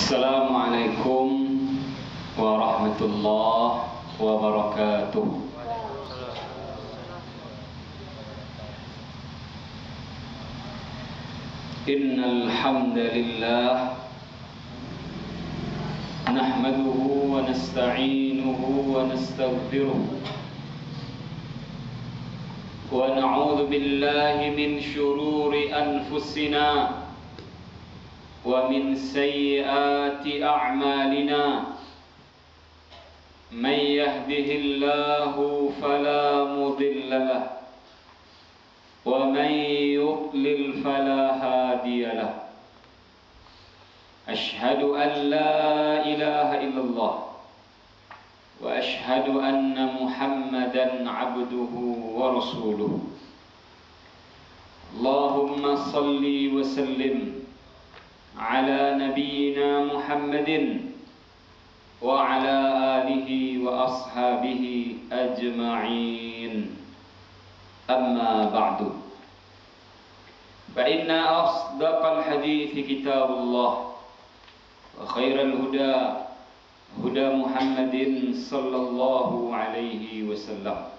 Assalamualaikum warahmatullahi wabarakatuh. Innal hamdalillah nahmaduhu wa nasta'inuhu wa nastaghfiruh wa na'udzu billahi min shururi anfusina wa min sayyiati a'malina. Man yahdihillahu fala mudilla lahu wa man yudlil fala hadiya lahu. Ashhadu an la ilaha illallah wa ashhadu anna Muhammadan abduhu wa rasuluh. Allahumma salli wa sallim ala nabiyyina Muhammadin wa ala alihi wa ashabihi ajma'in. Amma ba'du. Fa inna asdaqal hadithi kitabullah wa khairal huda huda Muhammadin sallallahu alaihi wasallam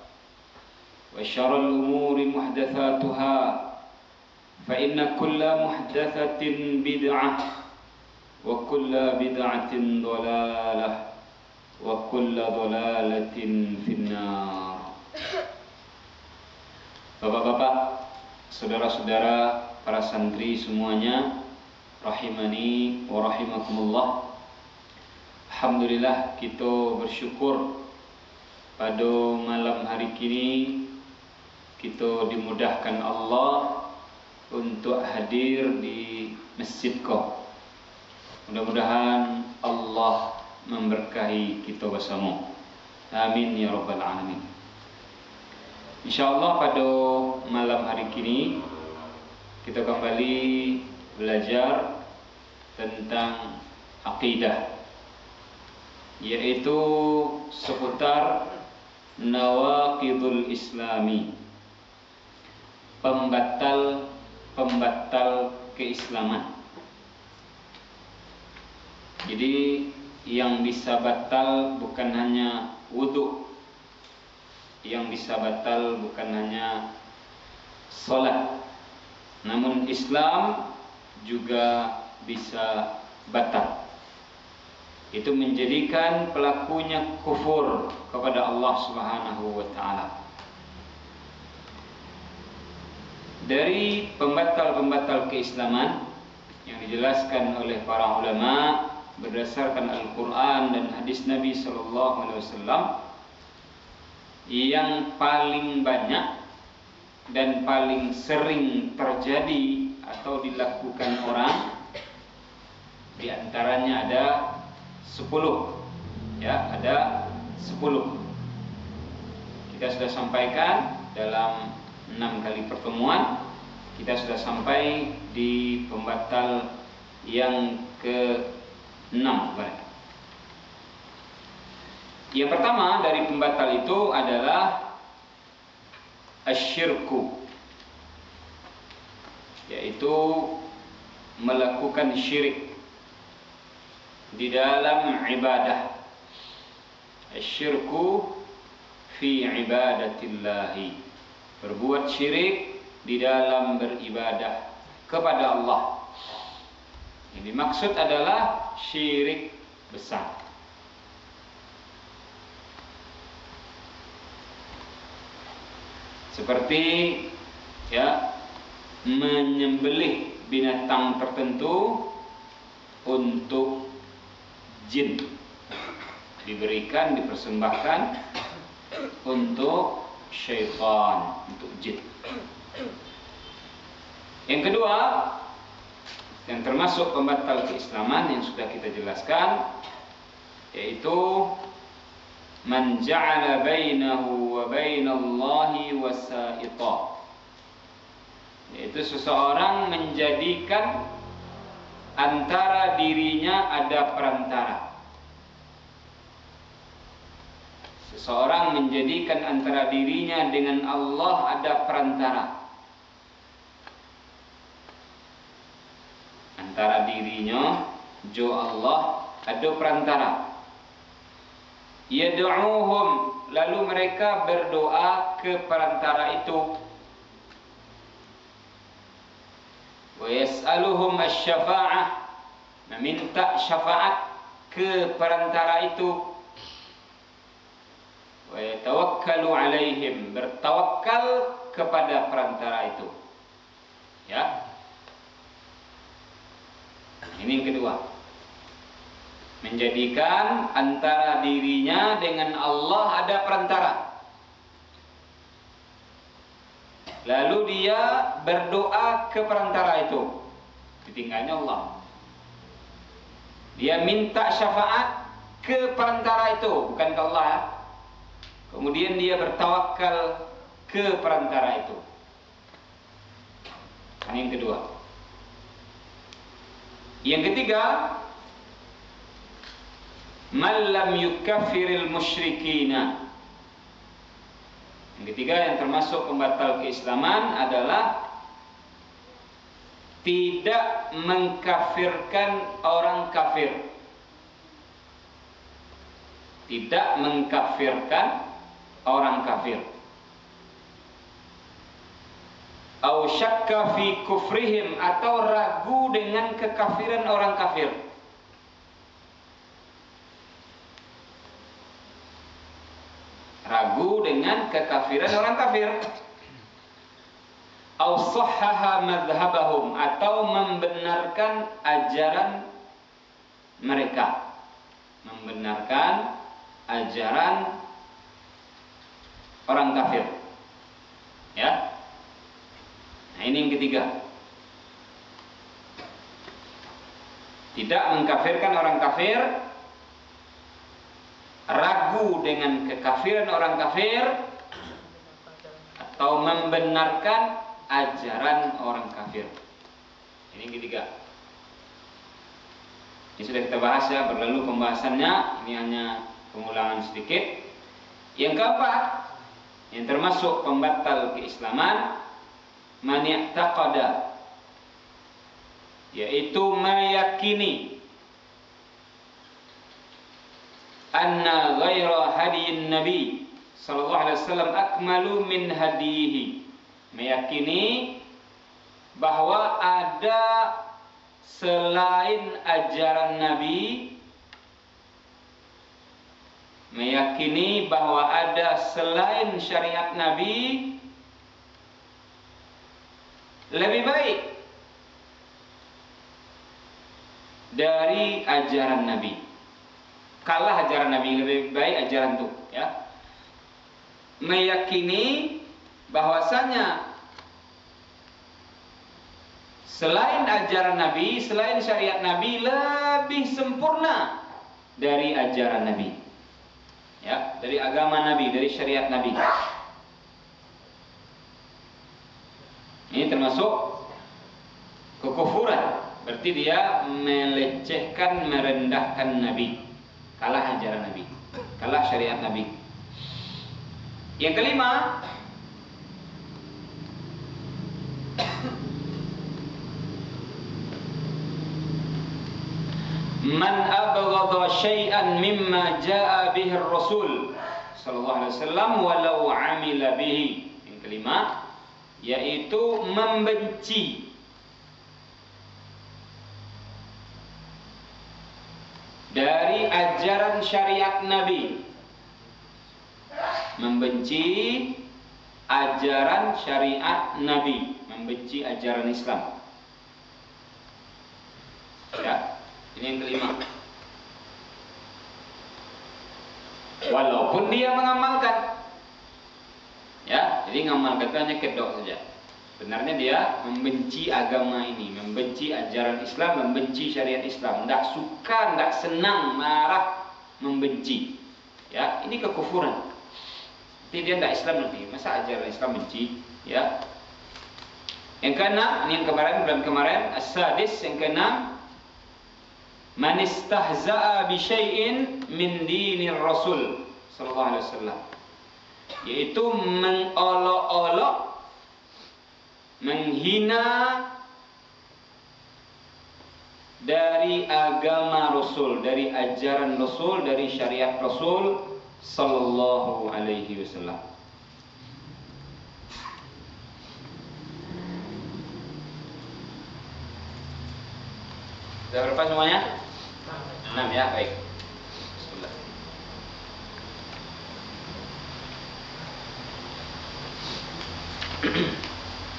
wa syarrul umuri muhdatsatuha fa inna kulla muhdatsatin bid'ah wa kulla bid'atin dhalalah wa kulla dhalalatin finnar. Bapak-bapak, saudara-saudara, para santri semuanya, rahimani wa rahimakumullah. Alhamdulillah, kita bersyukur pada malam hari kini kita dimudahkan Allah untuk hadir di masjid kau. Mudah-mudahan Allah memberkahi kita bersama. Amin ya rabbal alamin. InsyaAllah pada malam hari kini kita kembali belajar tentang akidah, yaitu seputar nawaqidul islami, pembatal keislaman. Jadi yang bisa batal bukan hanya wudu, yang bisa batal bukan hanya sholat, namun Islam juga bisa batal. Itu menjadikan pelakunya kufur kepada Allah Subhanahu wa ta'ala. Dari pembatal-pembatal keislaman yang dijelaskan oleh para ulama berdasarkan Al-Quran dan hadis Nabi SAW, yang paling banyak dan paling sering terjadi atau dilakukan orang, di antaranya ada 10. Ya, ada 10. Kita sudah sampaikan dalam 6 kali pertemuan. Kita sudah sampai di pembatal yang ke-6. Yang pertama dari pembatal itu adalah asyirku, yaitu melakukan syirik di dalam ibadah. Asyirku fi ibadatillahi, berbuat syirik di dalam beribadah kepada Allah. Ini maksud adalah syirik besar. Seperti menyembelih binatang tertentu untuk jin, diberikan, dipersembahkan untuk syaitan, untuk jin. Yang kedua, yang termasuk pembatal keislaman yang sudah kita jelaskan, yaitu man ja'ala bainahu wa bainallahi wasa'ita, yaitu seseorang menjadikan antara dirinya ada perantara. Seseorang menjadikan antara dirinya dengan Allah ada perantara. Antara dirinya Jo Allah ada perantara. Yad'uuhum, lalu mereka berdoa ke perantara itu. Wa yas'aluhum asy-syafa'ah, meminta syafaat ke perantara itu. Wa yatawakkalu alaihim, bertawakal kepada perantara itu. Ya. Ini yang kedua. Menjadikan antara dirinya dengan Allah ada perantara. Lalu dia berdoa ke perantara itu. Ditinggalnya Allah. Dia minta syafaat ke perantara itu, bukan ke Allah. Kemudian dia bertawakal ke perantara itu. Ini yang kedua. Yang ketiga, man lam yukaffiril musyrikina. Yang ketiga yang termasuk pembatal keislaman adalah tidak mengkafirkan orang kafir. Tidak mengkafirkan orang kafir. Au syakka fi kufrihim, atau ragu dengan kekafiran orang kafir. Ragu dengan kekafiran orang kafir. Au sahhaha madhhabahum, atau membenarkan ajaran mereka. Membenarkan ajaran orang kafir. Ya. Nah, ini yang ketiga. Tidak mengkafirkan orang kafir, ragu dengan kekafiran orang kafir, atau membenarkan ajaran orang kafir. Ini yang ketiga. Ini sudah kita bahas ya, berlalu pembahasannya. Ini hanya pengulangan sedikit. Yang keempat, yang termasuk pembatal keislaman, man i'taqada, yaitu meyakini anna ghaira hadiyin nabi sallallahu alaihi wasallam akmalu min hadihi, meyakini bahwa ada selain ajaran nabi, meyakini bahwa ada selain syariat nabi lebih baik dari ajaran Nabi. Kalah ajaran Nabi, lebih baik ajaran itu, ya. Meyakini bahwasanya selain ajaran Nabi, selain syariat Nabi lebih sempurna dari ajaran Nabi. Ya, dari agama Nabi, dari syariat Nabi. Ini termasuk kekufuran. Berarti dia melecehkan, merendahkan Nabi. Kalah ajaran Nabi, kalah syariat Nabi. Yang kelima, man abghadha syai'an mimma jaa'a bihi ar-rasul sallallahu alaihi wasallam walau 'amila bihi. Yang kelima, yaitu membenci dari ajaran syariat Nabi. Membenci ajaran syariat Nabi, membenci ajaran Islam. Ya, ini yang kelima. Walaupun dia mengamalkan. Ya, jadi ngamalkan itu hanya kedok saja. Sebenarnya dia membenci agama ini, membenci ajaran Islam, membenci syariat Islam. Tidak suka, tidak senang, marah, membenci. Ya, ini kekufuran. Jadi dia tidak Islam nanti. Masa ajaran Islam benci? Ya. Yang keenam, ini yang kemarin, bulan kemarin, as-sadis, yang keenam, man istahza'a bi syai'in min dinir Rasul sallallahu alaihi wasallam, yaitu mengolok-olok, menghina dari agama Rasul, dari ajaran Rasul, dari syariat Rasul sallallahu alaihi wasallam. Sudah berapa semuanya? 6 ya, baik. Bismillah.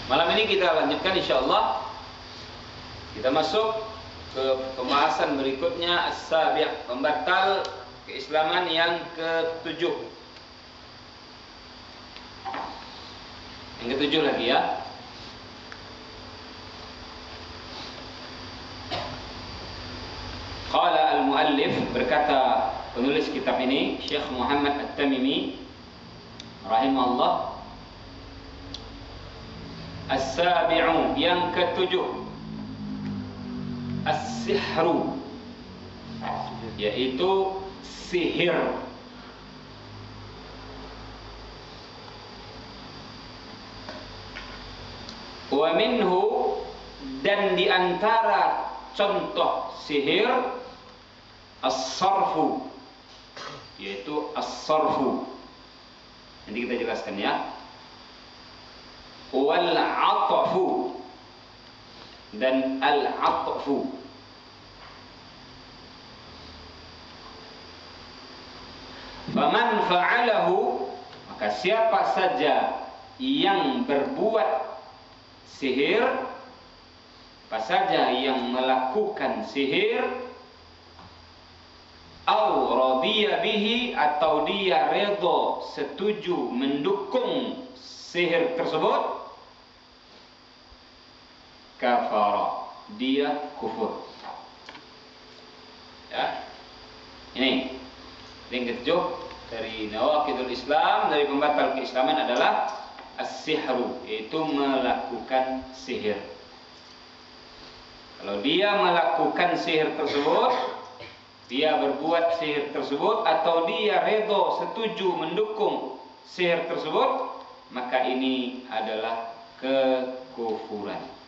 Malam ini kita lanjutkan insyaallah. Kita masuk ke pembahasan berikutnya, as-sabi', pembatal keislaman yang ke-7. Yang ke-7 lagi ya. Qala al-muallif, berkata penulis kitab ini, Syekh Muhammad At-Tamimi rahimahullah, as-sabi'u, yang ke-7, as-sihru, yaitu sihir. Wa minhu, dan di antara contoh sihir, as-sarfu, yaitu as-sarfu. Nanti kita jelaskan ya. Wal 'atfu, dan al-'atfu. Faman fa'alahu, maka siapa saja yang berbuat sihir, apa saja yang melakukan sihir, au radiya bihi, atau dia redha, setuju, mendukung sihir tersebut, kafara, dia kufur. Ya. Ini yang ke-7 dari nawaqidul Islam, dari pembatal keislaman adalah as-sihru, yaitu melakukan sihir. Kalau dia melakukan sihir tersebut, dia berbuat sihir tersebut, atau dia redha, setuju, mendukung sihir tersebut, maka ini adalah kekufuran.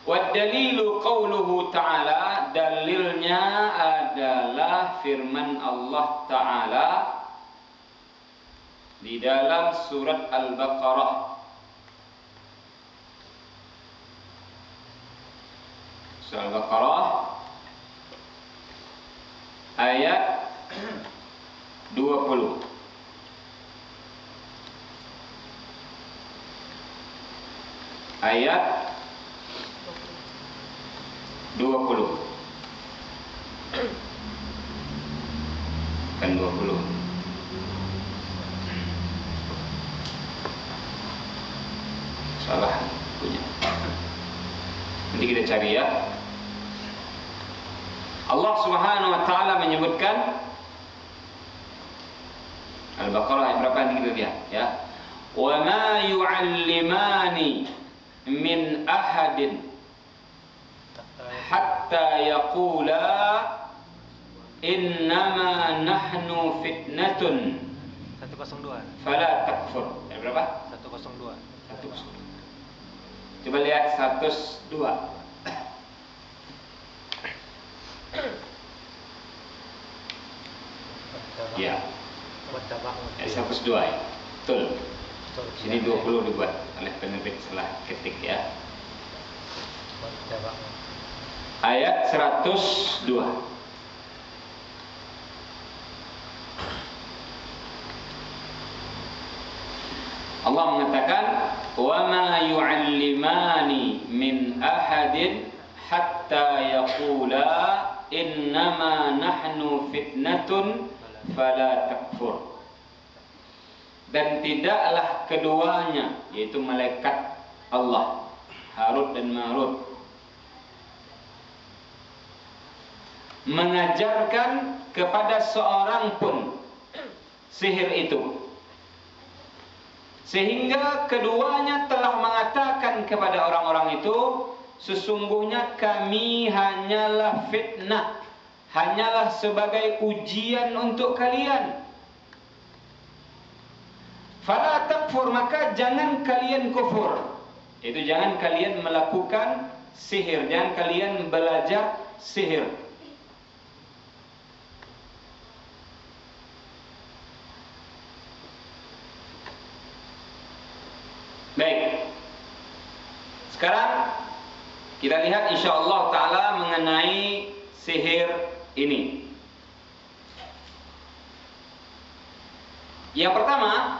Wad dalilu qauluhu ta'ala, dalilnya adalah firman Allah Ta'ala di dalam surat Al-Baqarah. Surah Al-Baqarah ayat 20. Ayat 20. Kan 20. Salah punya. Nanti kita cari ya. Allah Subhanahu wa taala menyebutkan, Al-Baqarah ayat berapa, nanti kita lihat ya. Wa ma yu'allimani min ahadin hatta yaqula innama nahnu fitnatun 102. fala takfur. Ayat berapa? 102. 102. Coba lihat 102. Ya. Ya, 102 ya. Betul. Sini 20 dibuat oleh penerbit salah ketik ya. Ayat 102. Allah mengatakan, wa ma yu'allimani min ahadin hatta yaqula innama nahnu fitnatun fala takfur. Dan tidaklah keduanya, yaitu malaikat Allah, Harut dan Marut, mengajarkan kepada seorang pun sihir itu, sehingga keduanya telah mengatakan kepada orang-orang itu, sesungguhnya kami hanyalah fitnah, hanyalah sebagai ujian untuk kalian. Fala takfur, maka jangan kalian kufur. Itu jangan kalian melakukan sihir, jangan kalian belajar sihir. Baik. Sekarang kita lihat insyaallah taala mengenai sihir ini. Yang pertama,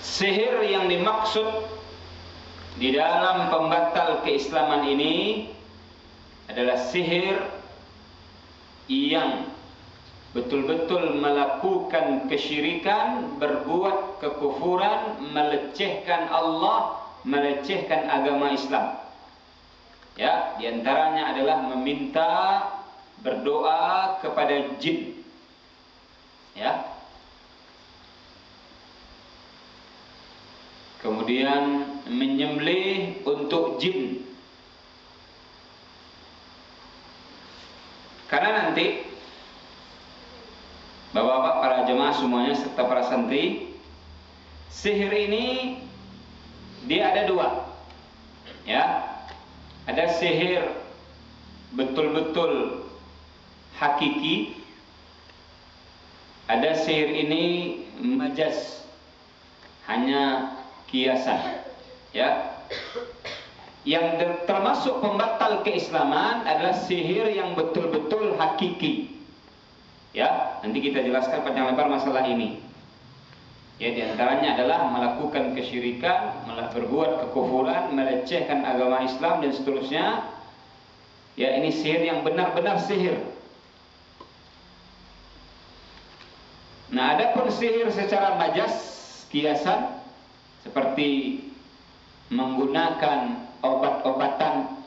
sihir yang dimaksud di dalam pembatal keislaman ini adalah sihir yang betul-betul melakukan kesyirikan, berbuat kekufuran, melecehkan Allah, melecehkan agama Islam. Ya, diantaranya adalah meminta, berdoa kepada jin. Ya. Kemudian menyembelih untuk jin. Karena nanti Bapak-bapak, para jemaah semuanya serta para santri, sihir ini dia ada dua. Ya. Ada sihir betul-betul hakiki. Ada sihir ini majaz, hanya kiasan. Ya. Yang termasuk pembatal keislaman adalah sihir yang betul-betul hakiki. Ya, nanti kita jelaskan panjang lebar masalah ini. Ya, diantaranya adalah melakukan kesyirikan, berbuat kekufuran, melecehkan agama Islam dan seterusnya. Ya, ini sihir yang benar-benar sihir. Nah, adapun sihir secara majaz, kiasan, seperti menggunakan obat-obatan,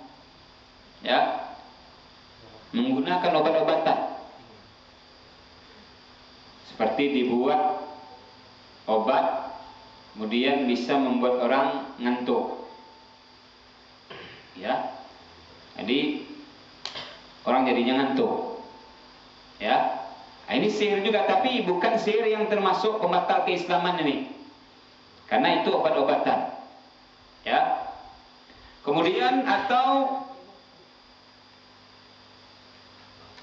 ya, menggunakan obat-obatan, seperti dibuat obat, kemudian bisa membuat orang ngantuk, ya. Jadi orang jadinya ngantuk, ya. Nah, ini sihir juga, tapi bukan sihir yang termasuk pembatal keislaman ini, karena itu obat-obatan, ya. Kemudian atau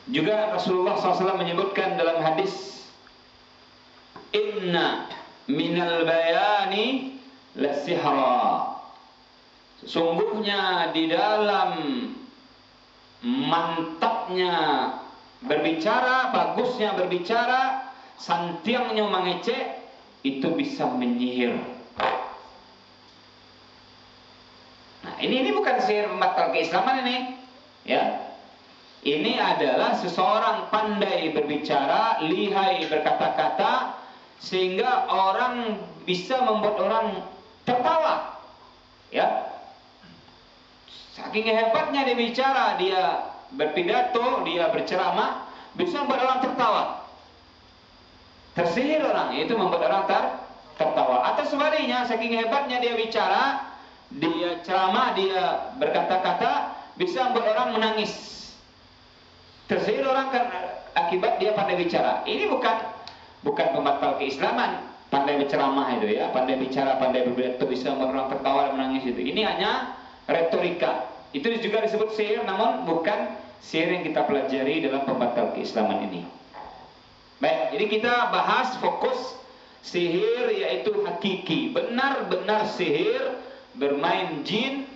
juga Rasulullah SAW menyebutkan dalam hadis, inna minal bayani lasihra. Sesungguhnya di dalam mantapnya berbicara, bagusnya berbicara, santiangnya mengecek, itu bisa menyihir. Nah, ini bukan sihir pembatal keislaman ini, ya. Ini adalah seseorang pandai berbicara, lihai berkata-kata, sehingga orang bisa membuat orang tertawa, ya. Saking hebatnya dia bicara, dia berpidato, dia berceramah, bisa membuat orang tertawa, tersihir orang, itu membuat orang tertawa. Atau sebaliknya, saking hebatnya dia bicara, dia ceramah, dia berkata-kata, bisa membuat orang menangis, tersihir orang karena akibat dia pandai bicara. Ini bukan pembatal keislaman, pandai berceramah itu, ya, pandai bicara, pandai berpidato, bisa membuat orang tertawa dan menangis itu. Ini hanya retorika. Itu juga disebut sihir, namun bukan sihir yang kita pelajari dalam pembatal keislaman ini. Baik, jadi kita bahas fokus sihir yaitu hakiki, benar-benar sihir, bermain jin,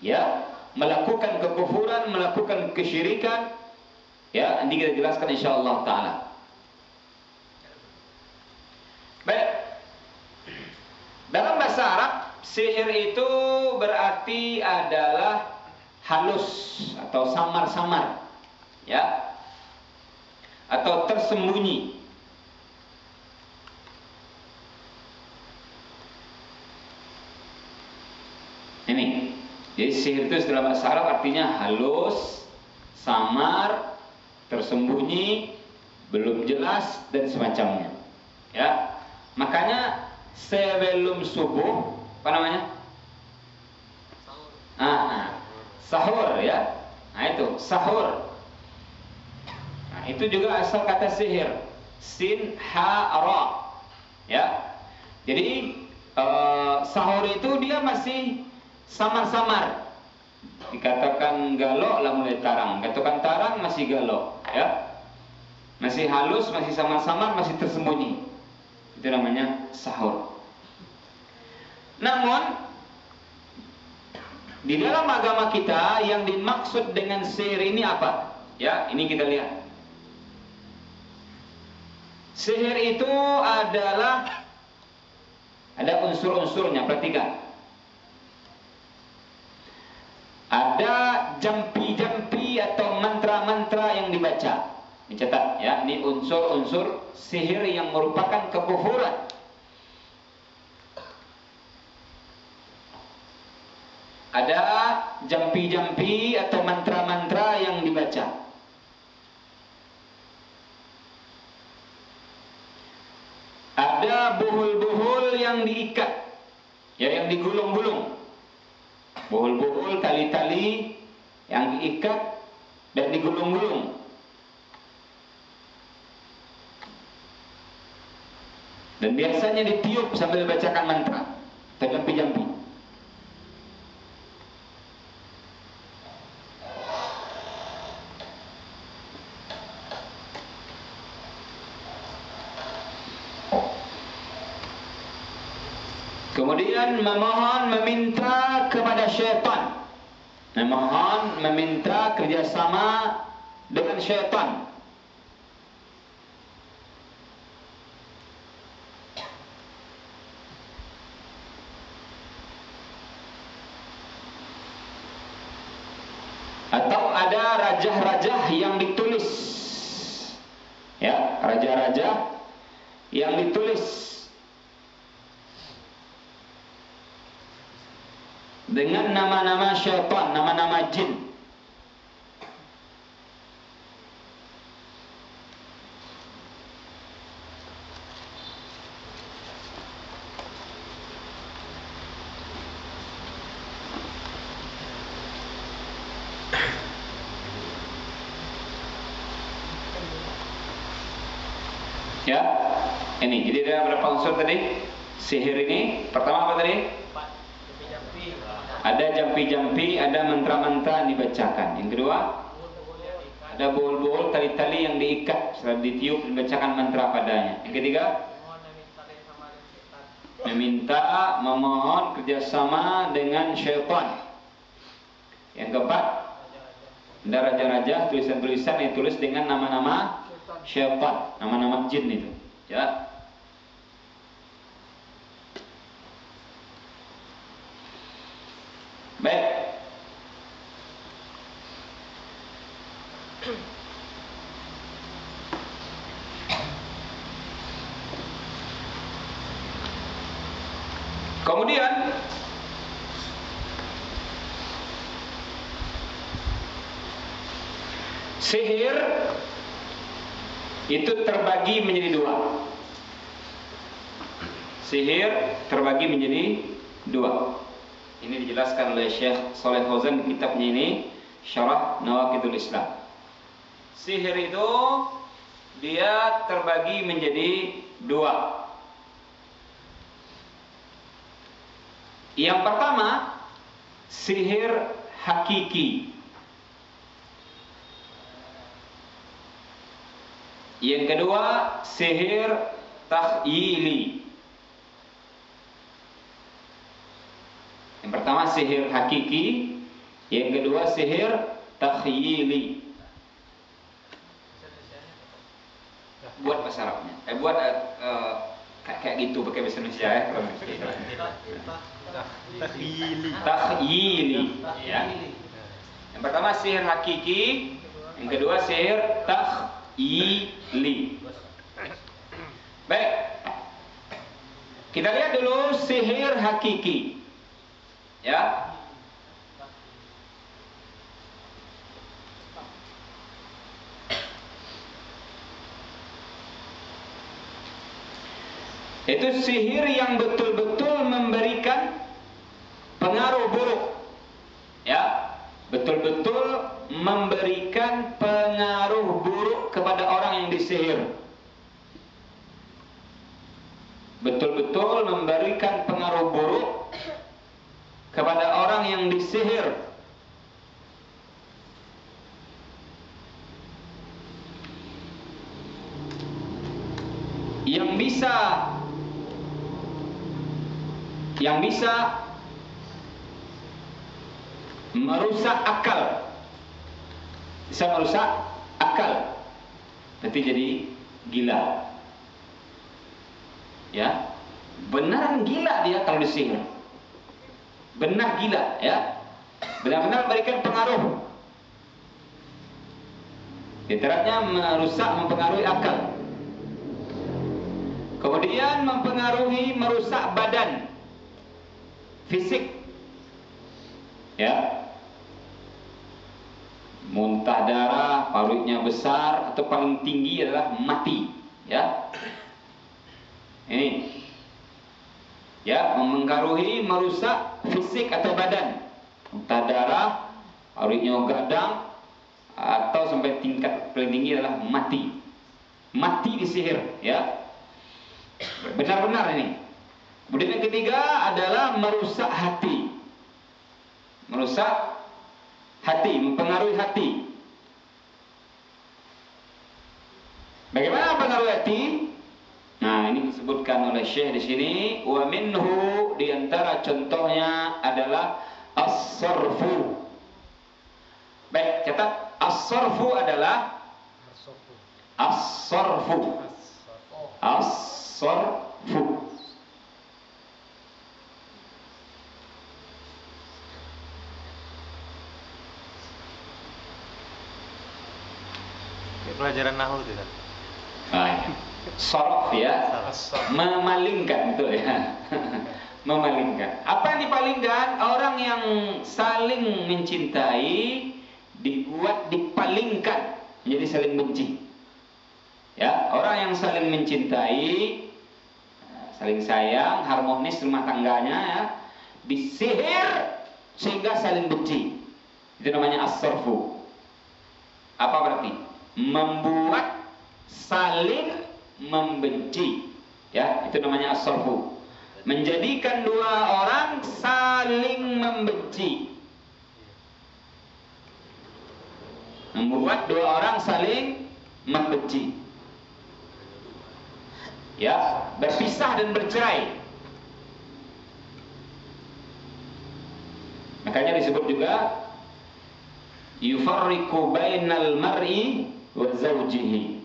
ya, melakukan kekufuran, melakukan kesyirikan, ya. Nanti kita jelaskan insyaallah taala. Baik. Dalam bahasa Arab, sihir itu berarti adalah halus atau samar-samar, ya, atau tersembunyi. Ini, jadi sihir itu dalam bahasa Arab artinya halus, samar, tersembunyi, belum jelas dan semacamnya, ya. Makanya sebelum subuh, apa namanya? Sahur, ya. Nah, itu sahur. Nah, itu juga asal kata sihir. sin ha ra. Ya. Jadi sahur itu dia masih samar-samar. Dikatakan galok lah mulai tarang. Katakan tarang masih galok, ya. Masih halus, masih samar-samar, masih tersembunyi. Itu namanya sahur. Namun di dalam agama kita yang dimaksud dengan sihir ini apa? Ya, ini kita lihat. Sihir itu adalah ada unsur-unsurnya, perhatikan. Ada jampi-jampi atau mantra-mantra yang dibaca. Dicatat ya, ini unsur-unsur sihir yang merupakan kekufuran. Ada jampi-jampi atau mantra-mantra yang dibaca. Ada buhul-buhul yang diikat, ya, yang digulung-gulung. Buhul-buhul, tali-tali yang diikat dan digulung-gulung. Dan biasanya ditiup sambil bacakan mantra atau jampi-jampi. Kemudian memohon, meminta kepada syaitan. Memohon, meminta kerjasama dengan syaitan. Atau ada rajah-rajah yang ditulis. Ya, raja-raja yang ditulis dengan nama-nama syaitan, nama-nama jin. Ya, ini jadi ada berapa unsur tadi? Sihir ini pertama apa tadi? Ada jampi-jampi, ada mantra-mantra yang dibacakan. Yang kedua, ada buhul-buhul, tali-tali yang diikat setelah ditiup dibacakan mantra padanya. Yang ketiga, meminta, memohon kerjasama dengan syaitan. Yang keempat, ada raja-raja, tulisan-tulisan yang tulis dengan nama-nama syaitan, nama-nama jin itu. Ya. Baik. Kemudian sihir itu terbagi menjadi dua. Sihir terbagi menjadi dua. Ini dijelaskan oleh Syekh Shalih Fauzan di kitabnya ini, Syarah Nawaqidul Islam. Sihir itu dia terbagi menjadi dua. Yang pertama, sihir hakiki. Yang kedua, sihir takhyili. Yang pertama sihir hakiki, yang kedua sihir takhyili. Buat bahasa Arabnya. Buat kayak gitu pakai bahasa Indonesia ya. Takhyili. Ya. Yang pertama sihir hakiki, yang kedua sihir takhyili. Baik. Kita lihat dulu sihir hakiki. Ya. Itu sihir yang betul-betul memberikan pengaruh buruk. Ya, betul-betul memberikan pengaruh buruk kepada orang yang disihir. memberikan pengaruh buruk kepada orang yang disihir. Yang bisa merusak akal. Bisa merusak akal. Nanti jadi gila. Ya. Beneran gila dia kalau disihir. Benar gila, ya. Benar-benar memberikan pengaruh. Literatnya merusak, mempengaruhi akal. Kemudian mempengaruhi, merusak badan, fisik, ya, muntah darah, paruhnya besar, atau paling tinggi adalah mati, ya. Ini, ya, mempengaruhi, merusak fisik atau badan, muntah darah, paruhnya gadang, atau sampai tingkat paling tinggi adalah mati, mati disihir, ya. Benar-benar ini. Kemudian yang ketiga adalah merusak hati. Merusak hati, mempengaruhi hati. Bagaimana pengaruh hati? Nah, ini disebutkan oleh Syekh di sini, wa minhu, di antara contohnya adalah as-sarfu. Baik, catat, as-sarfu adalah as-sarfu. As-sarfu. Pelajaran nahu itu kan. Sorof, ya, memalingkan, betul ya. Memalingkan. Apa yang dipalingkan? Orang yang saling mencintai dibuat dipalingkan, jadi saling benci. Ya, orang yang saling mencintai, saling sayang, harmonis rumah tangganya, ya, disihir sehingga saling benci. Itu namanya as-sarfu. Apa berarti? Membuat saling membenci. Ya, itu namanya as-sarfu. Menjadikan dua orang saling membenci. Membuat dua orang saling membenci. Ya, berpisah dan bercerai. Makanya disebut juga yufarriqu bainal mar'i wa zawjihi.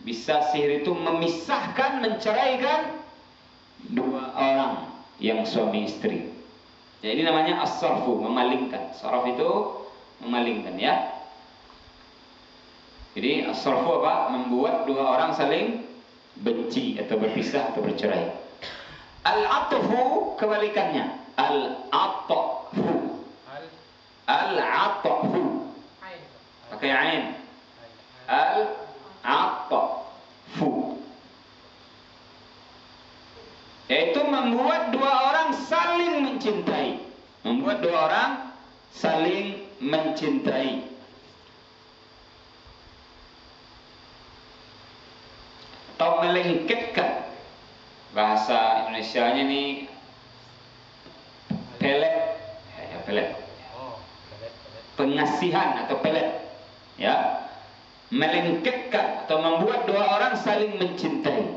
Bisa sihir itu memisahkan, menceraikan dua orang yang suami istri. Jadi namanya as-sarfu, memalingkan. Saraf itu memalingkan, ya. Jadi as-sarfu apa? Membuat dua orang saling benci atau berpisah atau bercerai. Al-atfu kebalikannya. Al-atfu. Al-atfu. Pakai ain. Al-atfu. Yaitu membuat dua orang saling mencintai. Membuat dua orang saling mencintai. Atau melengketkan. Bahasa Indonesianya nih pelet, ya, pelet. Pengasihan atau pelet, ya. Melengketkan atau membuat dua orang saling mencintai.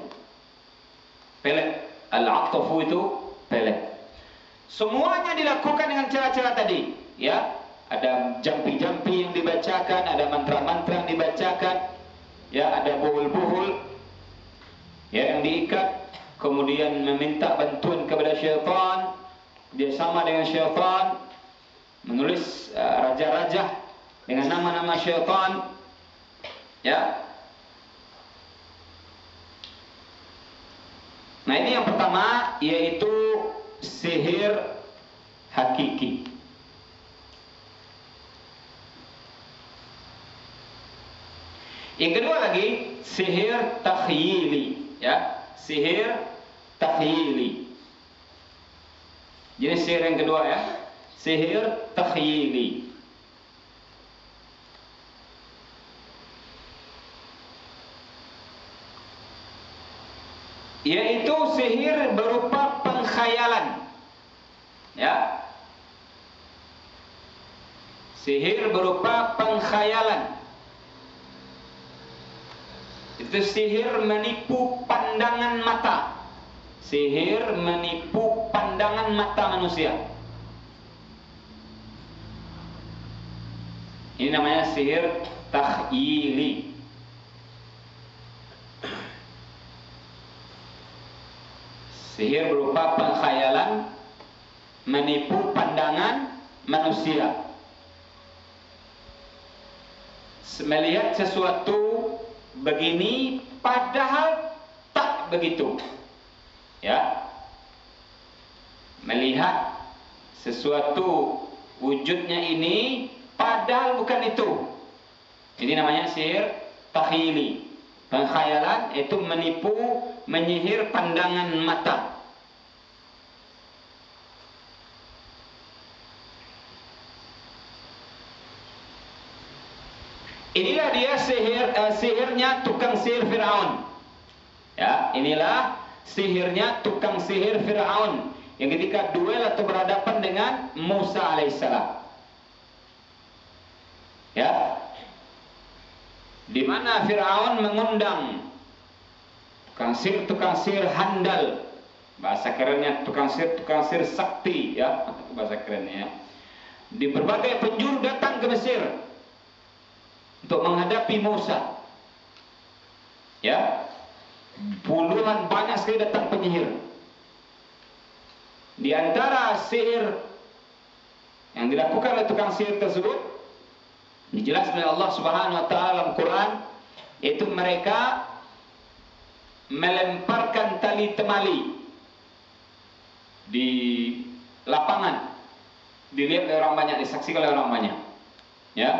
Pelet, al-atfu itu pelet. Semuanya dilakukan dengan cara-cara tadi, ya. Ada jampi-jampi yang dibacakan, ada mantra-mantra yang dibacakan, ya, ada buhul-buhul, ya, yang diikat, kemudian meminta bantuan kepada syaitan, dia sama dengan syaitan, menulis raja-raja dengan nama-nama syaitan, ya. Nah, ini yang pertama, yaitu sihir hakiki. Yang kedua lagi, sihir takhyili, ya. Sihir takhyili. Jenis sihir yang kedua, ya. Sihir takhyili. Yaitu sihir berupa pengkhayalan. pengkhayalan. Ya. Sihir berupa pengkhayalan. Itu sihir menipu pandangan mata. Sihir menipu pandangan mata manusia. Ini namanya sihir takhyili. Sihir berupa pengkhayalan menipu pandangan manusia. Melihat sesuatu begini padahal tak begitu. Ya. Melihat sesuatu wujudnya ini padahal bukan itu. Ini namanya sihir takhyili. Pengkhayalan itu menipu, menyihir pandangan mata. Inilah dia sihirnya tukang sihir Fir'aun. Ya, inilah sihirnya tukang sihir Fir'aun yang ketika duel atau berhadapan dengan Musa alaihissalam. Ya, di mana Fir'aun mengundang tukang sihir handal, bahasa kerennya tukang sihir sakti, ya, bahasa kerennya. Di berbagai penjuru datang ke Mesir untuk menghadapi Musa. Ya, puluhan banyak sekali datang penyihir. Di antara sihir yang dilakukan oleh tukang sihir tersebut dijelaskan oleh Allah Subhanahu wa taala dalam Quran, yaitu mereka melemparkan tali temali di lapangan, dilihat oleh orang banyak, disaksikan oleh orang banyak. Ya.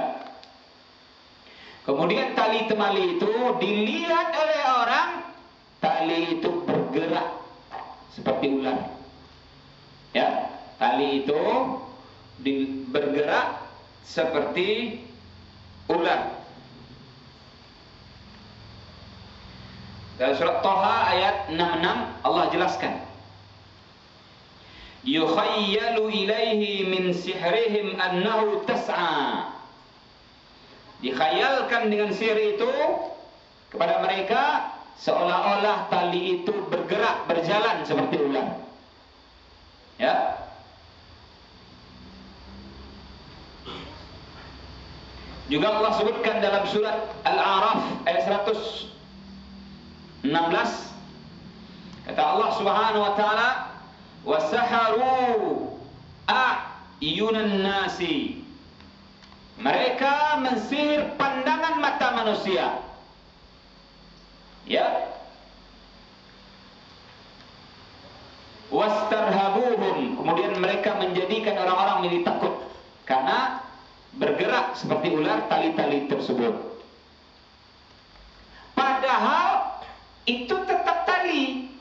Kemudian tali temali itu dilihat oleh orang, tali itu bergerak seperti ular. Ya, tali itu bergerak seperti ular. Dalam surat Thaha ayat 66 Allah jelaskan, yukhayyalu ilaihi min sihrihim annahu tas'a. Dikhayalkan dengan sihir itu kepada mereka seolah-olah tali itu bergerak, berjalan seperti ular. Ya. Juga Allah sebutkan dalam surat Al-A'raf ayat 116, kata Allah Subhanahu wa taala, wasaharu a'yunan nasi. Mereka mensihir pandangan mata manusia. Ya. Wastarhabuhum, kemudian mereka menjadikan orang-orang menjadi takut karena bergerak seperti ular tali-tali tersebut. Padahal itu tetap tali,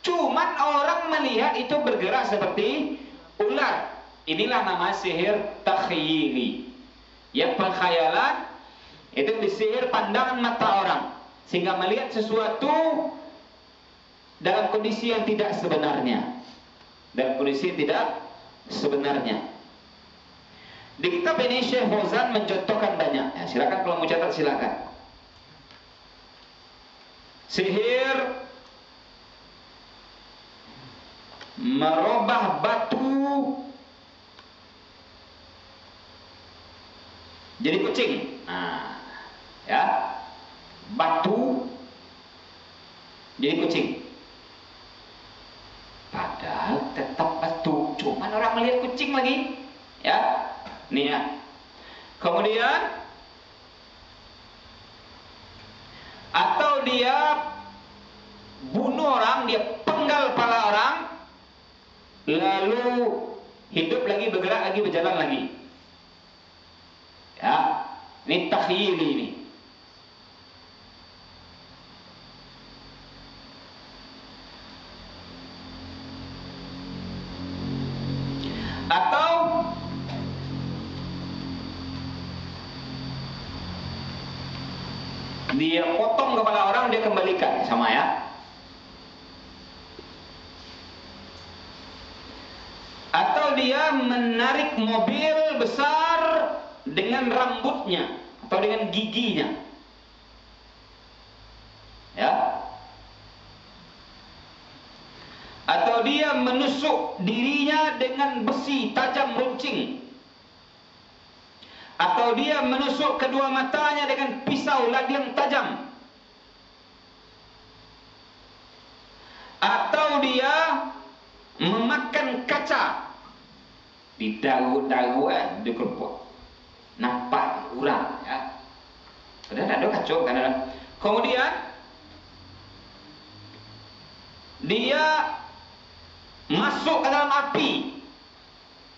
cuman orang melihat itu bergerak seperti ular. Inilah nama sihir takhyili. Yang pengkhayalan itu disihir pandangan mata orang sehingga melihat sesuatu dalam kondisi yang tidak sebenarnya. Dalam kondisi yang tidak sebenarnya. Di kitab ini Syekh Fauzan mencontohkan banyak. Ya, silakan kalau mau catat silakan. Sihir merubah batu jadi kucing. Nah, ya. Batu jadi kucing. Padahal tetap batu, cuman orang melihat kucing lagi. Ya. Nih ya. Kemudian atau dia bunuh orang, dia penggal kepala orang, lalu hidup lagi, bergerak lagi, berjalan lagi. Ya, ini takhyili ini. Atau dia potong kepala orang, dia kembalikan, sama ya. dia menarik mobil besar dengan rambutnya atau dengan giginya. Ya. Atau dia menusuk dirinya dengan besi tajam runcing. Atau dia menusuk kedua matanya dengan pisau ladiang tajam. Atau dia memakan kaca di dagu-dagu di kerupuk. Nampak urang ya. Padahal ada kacau kan. Kemudian dia masuk ke dalam api.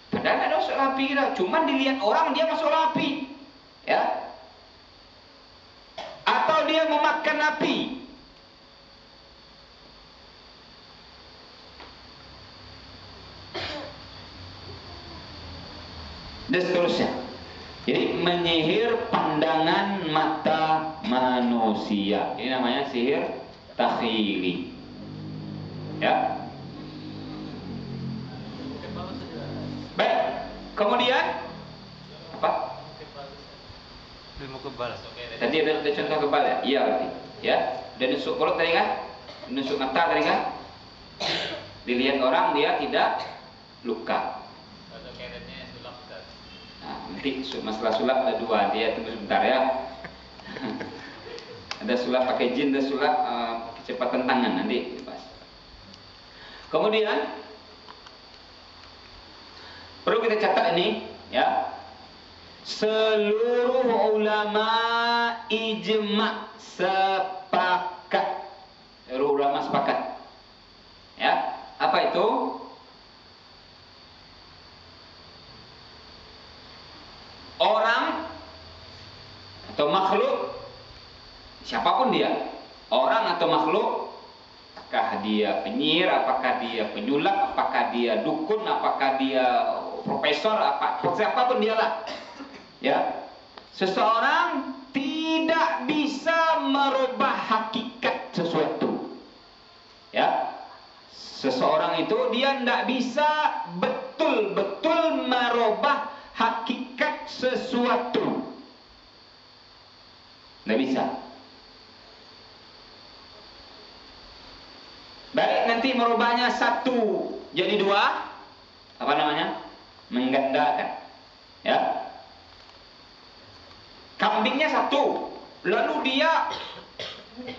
Padahal ada masuk api kita, cuma dilihat orang dia masuk api, ya. Atau dia memakan api. Dan seterusnya. Jadi menyihir pandangan mata manusia. Ini namanya sihir takhyili. Ya. Baik, kemudian apa? Ilmu kebal. Tadi ada contoh kebal ya? Iya berarti. Ya, dan nusuk mulut tadi kan? Nusuk mata tadi kan? Dilihat orang dia tidak luka. Nah, nanti masalah sulap ada dua, dia tunggu sebentar ya. Ada sulap pakai jin, ada sulap kecepatan tangan nanti dibahas. Kemudian perlu kita catat ini ya. Seluruh ulama ijma sepakat. Seluruh ulama sepakat. Ya, apa itu? Orang atau makhluk siapapun dia, orang atau makhluk, apakah dia penyihir, apakah dia penyulap, apakah dia dukun, apakah dia profesor, siapapun dialah, ya, seseorang tidak bisa merubah hakikat sesuatu, ya, seseorang itu dia tidak bisa betul-betul merubah hakikat sesuatu, tidak bisa. Baik, nanti merubahnya satu jadi dua, apa namanya? Menggandakan, ya. Kambingnya satu, lalu dia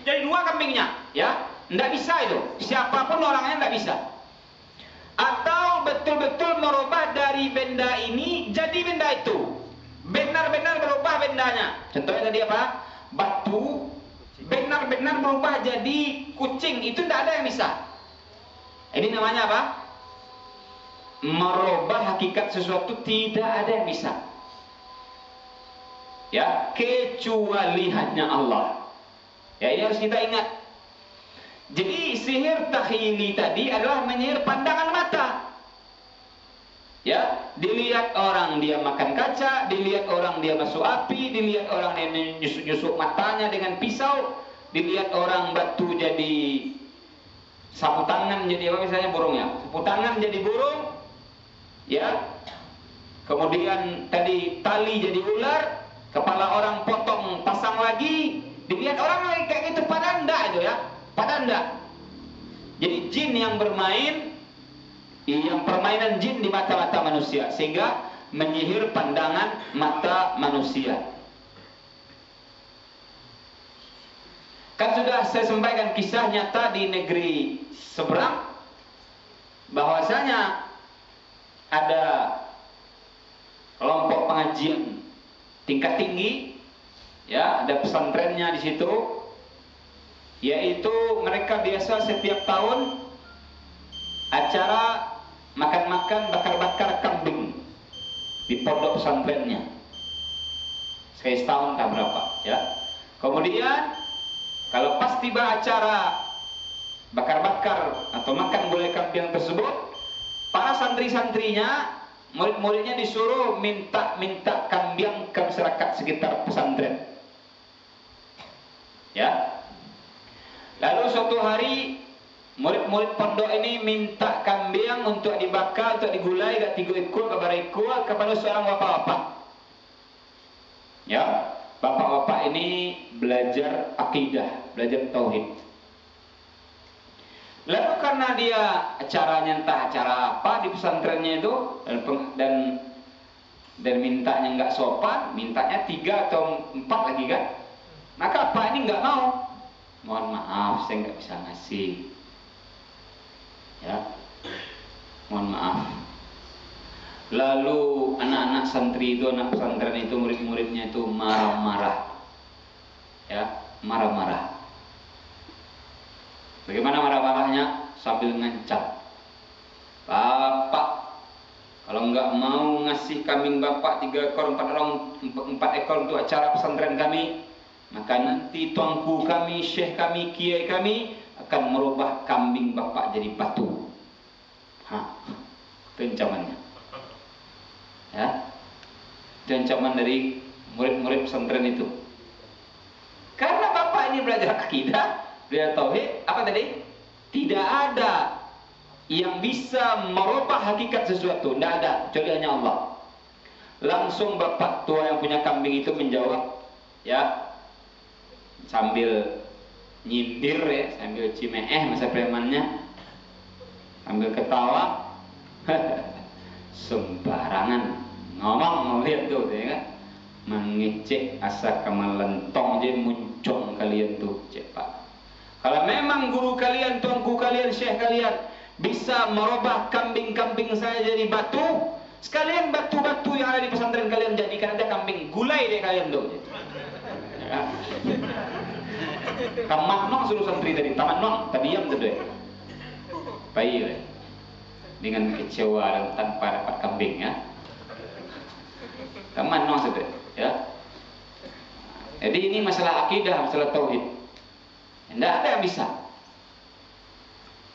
jadi dua kambingnya, ya. Tidak bisa itu, siapapun orangnya tidak bisa. Atau betul-betul merubah dari benda ini jadi benda itu, benar-benar berubah bendanya. Contohnya tadi apa? Batu benar-benar berubah jadi kucing, itu tidak ada yang bisa. Ini namanya apa? Merubah hakikat sesuatu, tidak ada yang bisa, ya, kecuali hanya Allah. Ya, ini harus kita ingat. Jadi sihir takhyili tadi adalah menyihir pandangan mata. Ya, dilihat orang dia makan kaca, dilihat orang dia masuk api, dilihat orang dia nyusuk-nyusuk matanya dengan pisau, dilihat orang batu jadi sapu tangan jadi apa misalnya burungnya, sapu tangan jadi burung, ya. Kemudian tadi tali jadi ular, kepala orang potong pasang lagi, dilihat orang lagi kayak gitu, padahal enggak itu ya, padahal enggak. Jadi jin yang bermain, yang permainan jin di mata-mata manusia sehingga menyihir pandangan mata manusia. Kan sudah saya sampaikan kisah nyata di negeri seberang, bahwasanya ada kelompok pengajian tingkat tinggi, ya, ada pesantrennya di situ, yaitu mereka biasa setiap tahun acara makan-makan bakar-bakar kambing di pondok pesantrennya sekali setahun tak berapa, ya. Kemudian kalau pas tiba acara bakar-bakar atau makan gulai kambing tersebut, para santri-santrinya, murid-muridnya disuruh minta kambing ke masyarakat sekitar pesantren, ya. Lalu suatu hari Murid-murid pondok ini minta kambing untuk dibakar, untuk digulai, gak 3 ekor, kabar ekor kepada seorang bapak-bapak. Ya, bapak-bapak ini belajar akidah, belajar tauhid. Lalu karena dia acaranya entah acara apa di pesantrennya itu dan mintanya nggak sopan, mintanya 3 atau 4 lagi kan? Maka apa ini nggak mau. Mohon maaf, saya nggak bisa ngasih. Ya, mohon maaf. Lalu anak-anak santri itu, anak pesantren itu, murid-muridnya itu marah-marah. Ya, marah-marah. Bagaimana marah-marahnya? Sambil ngancam. Bapak, kalau nggak mau ngasih kambing bapak 3 ekor, 4 ekor untuk acara pesantren kami, maka nanti tuanku kami, syekh kami, kiai kami akan merubah kambing bapak jadi batu. Itu ancamannya. Ya, itu ancaman dari murid-murid pesantren itu. Karena bapak ini belajar akidah, belajar tauhid, apa tadi? Tidak ada yang bisa merubah hakikat sesuatu, tidak ada, kecuali hanya Allah. Langsung bapak tua yang punya kambing itu menjawab, ya, sambil nyindir ya, sambil cimeeh masa premannya, sambil ketawa, sembarangan ngomong, lihat tuh, ya kan, mengecek asa kamalentong je muncul kalian tuh, cek pak. Kalau memang guru kalian, tuanku kalian, syekh kalian bisa merubah kambing-kambing saya jadi batu, sekalian batu-batu yang ada di pesantren kalian jadikan ada kambing gulai deh kalian tuh. Ya. Tamat nong suruh santri tadi, tamat nong, tadi diam tuh deh. Baik, dengan kecewa dan tanpa dapat kambing ya. Tamat nong sudah, ya. Jadi ini masalah akidah, masalah tauhid. Tidak ada yang bisa.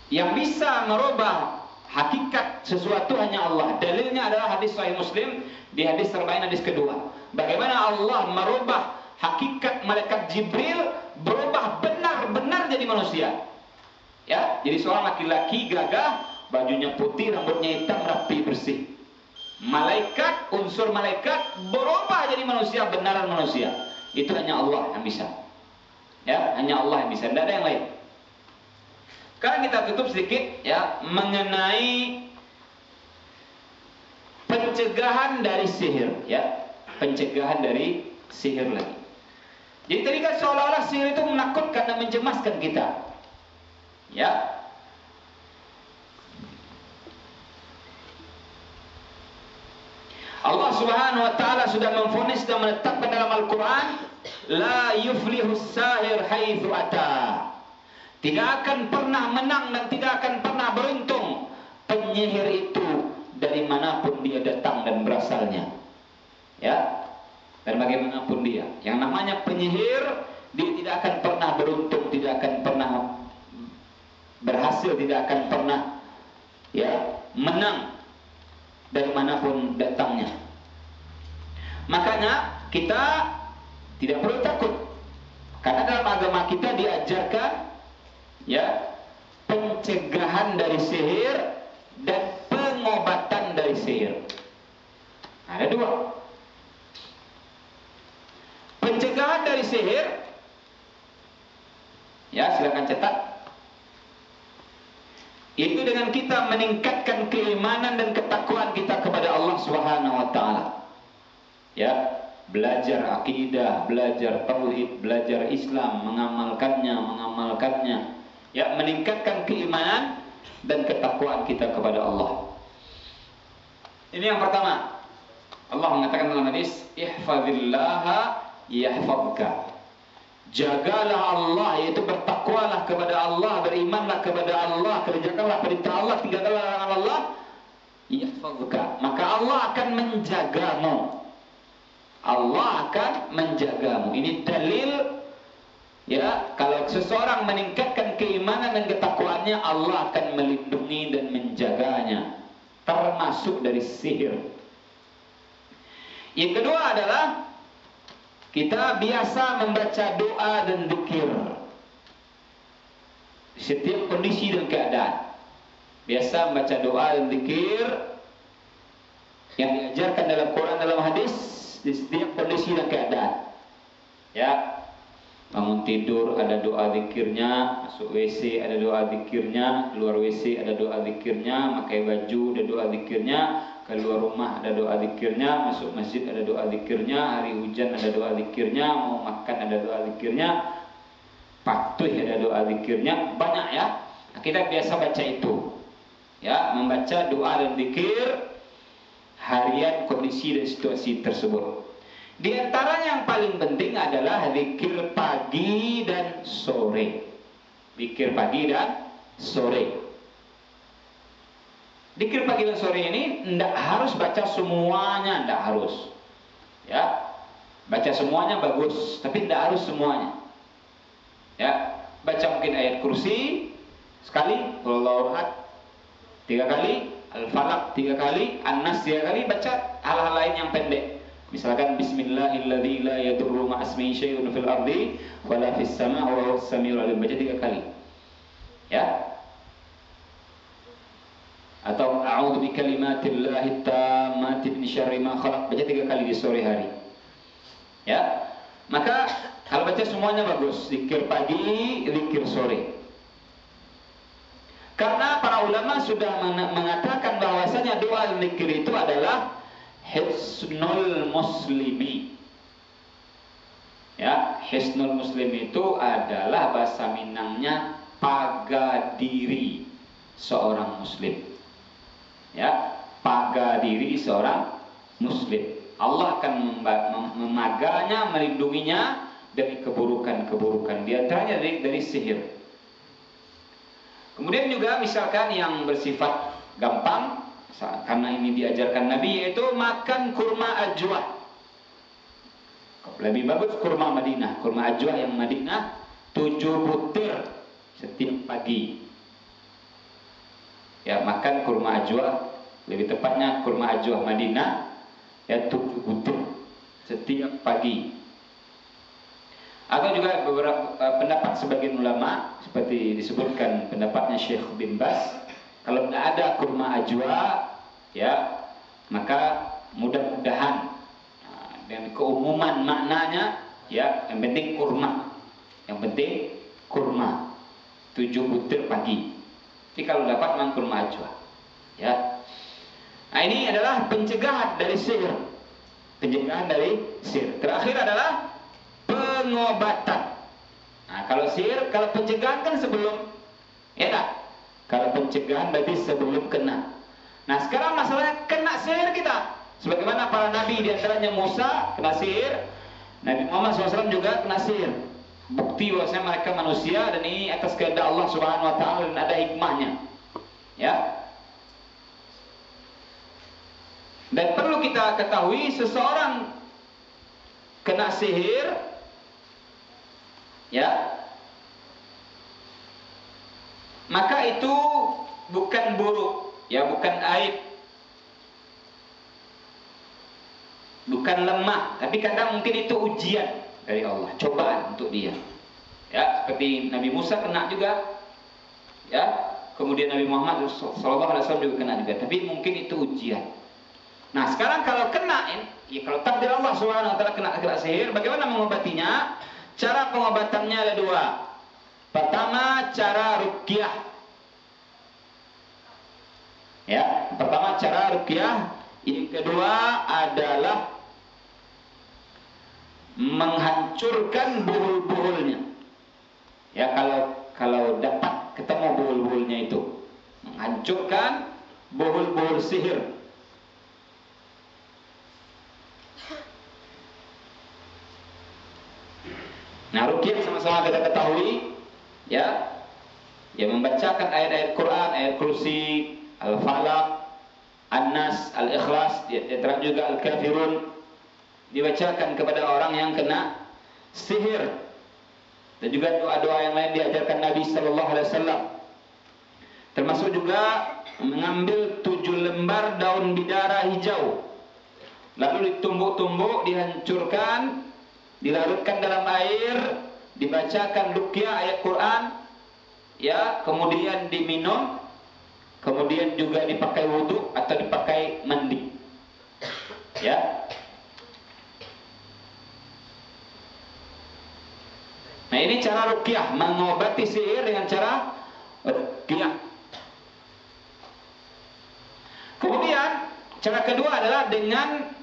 Yang bisa merubah hakikat sesuatu hanya Allah. Dalilnya adalah hadis Sahih Muslim, di hadis terbaik, hadis kedua. Bagaimana Allah merubah hakikat malaikat Jibril, berubah benar-benar jadi manusia. Ya, jadi seorang laki-laki gagah, bajunya putih, rambutnya hitam, rapi, bersih. Malaikat, unsur malaikat berubah jadi manusia, benaran manusia. Itu hanya Allah yang bisa. Ya, hanya Allah yang bisa, tidak ada yang lain. Sekarang kita tutup sedikit ya mengenai pencegahan dari sihir ya, pencegahan dari sihir lagi. Jadi tadi kan seolah-olah sihir itu menakutkan dan mencemaskan kita. Ya. Allah Subhanahu wa taala sudah memvonis dan menetapkan dalam Al-Qur'an, la yuflihus sahir haitsu ata. Tidak akan pernah menang dan tidak akan pernah beruntung penyihir itu dari manapun dia datang dan berasalnya. Ya. Dan bagaimanapun dia. Yang namanya penyihir, dia tidak akan pernah beruntung, tidak akan pernah berhasil, tidak akan pernah ya menang dari manapun datangnya. Makanya kita tidak perlu takut. Karena dalam agama kita diajarkan ya pencegahan dari sihir dan pengobatan dari sihir. Ada dua. Pencegahan dari sihir, ya silakan cetak. Itu dengan kita meningkatkan keimanan dan ketakwaan kita kepada Allah Subhanahu wa taala. Ya, belajar akidah, belajar tauhid, belajar Islam, mengamalkannya. Ya, meningkatkan keimanan dan ketakwaan kita kepada Allah. Ini yang pertama. Allah mengatakan dalam hadis, ihfazillaha yahfazka. Jagalah Allah, yaitu bertakwalah kepada Allah, berimanlah kepada Allah, kerjakanlah perintah Allah, tinggalkanlah larangan Allah, yahfazka. Maka Allah akan menjagamu. Allah akan menjagamu. Ini dalil ya, kalau seseorang meningkatkan keimanan dan ketakwaannya, Allah akan melindungi dan menjaganya, termasuk dari sihir. Yang kedua adalah kita biasa membaca doa dan zikir. setiap kondisi dan keadaan. Biasa membaca doa dan zikir yang diajarkan dalam Quran, dalam hadis, di setiap kondisi dan keadaan. Ya, bangun tidur ada doa zikirnya, masuk WC ada doa zikirnya, keluar WC ada doa zikirnya, pakai baju ada doa zikirnya, keluar rumah ada doa zikirnya, masuk masjid ada doa zikirnya, hari hujan ada doa zikirnya, mau makan ada doa zikirnya, patuh ada doa zikirnya, banyak ya. Nah, kita biasa baca itu. Ya, membaca doa dan zikir harian kondisi dan situasi tersebut. Di antaranya yang paling penting adalah zikir pagi dan sore. Zikir pagi dan sore. Zikir pagi dan sore ini tidak harus baca semuanya, tidak harus. Ya, baca semuanya bagus, tapi tidak harus semuanya. Ya, baca mungkin ayat kursi sekali, Allahu Akbar 3 kali, Al-Falaq 3 kali, An-Nas 3 kali, baca hal-hal lain yang pendek. Misalkan Bismillahilladzi la yadurru ma'asmihi syai'un fil ardi wala fis sama'i wa huwas samiul alim, baca 3 kali. Ya. Atau a'udzu bikalimatillahi tammati min syarri ma khalaq, baca 3 kali di sore hari. Ya. Maka kalau baca semuanya bagus, zikir pagi, zikir sore. Karena para ulama sudah mengatakan bahwasanya doa zikir itu adalah hisnul muslimi. Ya, hisnul muslim itu adalah bahasa Minangnya paga diri seorang muslim. Ya, paga diri seorang muslim. Allah akan memaganya, melindunginya dari keburukan-keburukan, di antaranya dari sihir. Kemudian juga misalkan yang bersifat gampang, karena ini diajarkan Nabi, yaitu makan kurma ajwa. Lebih bagus kurma Madinah. Kurma ajwa yang Madinah 7 butir setiap pagi. Ya, makan kurma ajwa, lebih tepatnya kurma ajwa Madinah, ya 7 butir setiap pagi. Atau juga beberapa pendapat sebagian ulama, seperti disebutkan pendapatnya Syekh bin Bas, kalau tidak ada kurma ajwa, ya maka mudah-mudahan dengan keumuman maknanya, ya yang penting kurma, yang penting kurma 7 butir pagi. Jadi kalau dapat memang kurma ajwa, ya. Nah, ini adalah pencegahan dari sihir, pencegahan dari sihir. Terakhir adalah pengobatan. Nah, kalau sihir, kalau pencegahan kan sebelum, ya tak? Kalau pencegahan berarti sebelum kena. Nah, sekarang masalahnya kena sihir kita. Sebagaimana para nabi, di antaranya Musa kena sihir, Nabi Muhammad SAW juga kena sihir. Bukti bahwasanya mereka manusia dan ini atas kehendak Allah Subhanahu Wa Taala dan ada hikmahnya. Ya. Dan perlu kita ketahui, seseorang kena sihir, ya, maka itu bukan buruk, ya, bukan aib, bukan lemah, tapi kadang mungkin itu ujian dari Allah, cobaan untuk dia. Ya, seperti Nabi Musa kena juga, ya, kemudian Nabi Muhammad SAW juga kena juga, tapi mungkin itu ujian. Nah, sekarang kalau kena, ya kalau takdir Allah Subhanahu Wa Taala kena sihir, bagaimana mengobatinya? Cara pengobatannya ada 2. Pertama, cara ruqyah. Ya, pertama cara ruqyah. Yang kedua adalah menghancurkan buhul-buhulnya. Ya, kalau dapat ketemu buhul-buhulnya itu, menghancurkan buhul-buhul sihir. Nah, ruqyah sama-sama kita ketahui, ya, yang membacakan ayat-ayat Quran, ayat kursi, Al-Falaq, An-Nas, Al-Ikhlas, terang juga Al-Kafirun, dibacakan kepada orang yang kena sihir. Dan juga doa-doa yang lain diajarkan Nabi Sallallahu Alaihi Wasallam. Termasuk juga mengambil 7 lembar daun bidara hijau, lalu ditumbuk-tumbuk, dihancurkan, dilarutkan dalam air, dibacakan ruqyah ayat Quran, ya, kemudian diminum, kemudian juga dipakai wudhu atau dipakai mandi. Ya. Nah, ini cara ruqyah, mengobati sihir dengan cara ruqyah. Kemudian cara kedua adalah dengan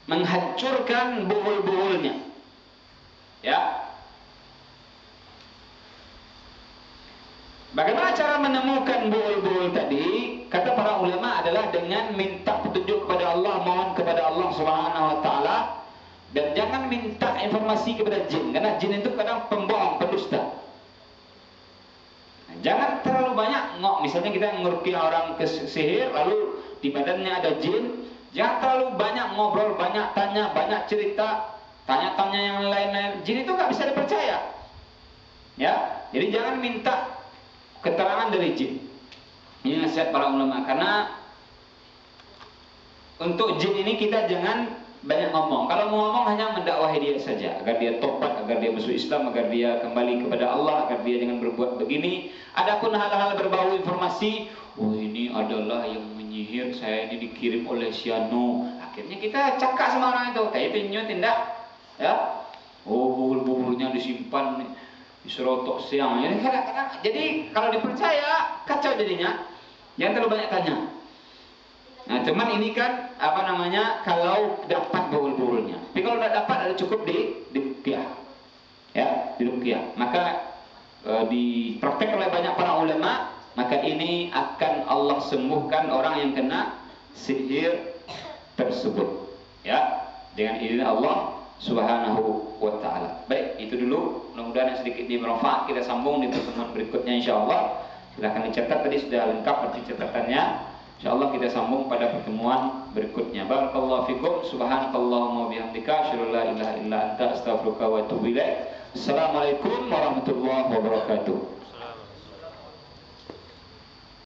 menghancurkan buhul-buhulnya. Ya. Bagaimana cara menemukan buhul-buhul tadi? Kata para ulama adalah dengan minta petunjuk kepada Allah, mohon kepada Allah Subhanahu wa taala, dan jangan minta informasi kepada jin, karena jin itu kadang pembohong, pendusta. Nah, jangan terlalu banyak misalnya kita ngeruqyah orang ke sihir lalu di badannya ada jin, jangan terlalu banyak ngobrol, banyak tanya, banyak cerita, tanya-tanya yang lain-lain. Jin itu nggak bisa dipercaya. Ya, jadi jangan minta keterangan dari jin. Ini nasihat para ulama, karena untuk jin ini kita jangan banyak ngomong. Kalau mau ngomong hanya mendakwahi dia saja, agar dia tobat, agar dia masuk Islam, agar dia kembali kepada Allah, agar dia jangan berbuat begini. Adapun hal-hal berbau informasi, oh ini adalah yang menyihir, saya ini dikirim oleh Siano. Akhirnya kita cakap sama orang itu, kayak itu tindak, ya. Oh, buhul-buhulnya disimpan disuruh tok siang. Jadi kalau dipercaya kacau jadinya. Jangan terlalu banyak tanya. Nah, cuman ini kan kalau dapat buhul-buhulnya. Tapi kalau tidak dapat ada cukup di ruqyah. Ya, di ruqyah. Maka dipraktek oleh banyak para ulama, maka ini akan Allah sembuhkan orang yang kena sihir tersebut. Ya, dengan izin Allah Subhanahu wa ta'ala. Baik, itu dulu. Mudah-mudahan sedikit bermanfaat. Kita sambung di pertemuan berikutnya insyaallah. Silahkan dicatat, tadi sudah lengkap arti catatannya. Insyaallah kita sambung pada pertemuan berikutnya. Barakallahu fikum. Subhanakallahumma wa bihamdika asyhadu an la ilaha illa anta astaghfiruka wa atubu ilaik. Assalamualaikum warahmatullahi wabarakatuh.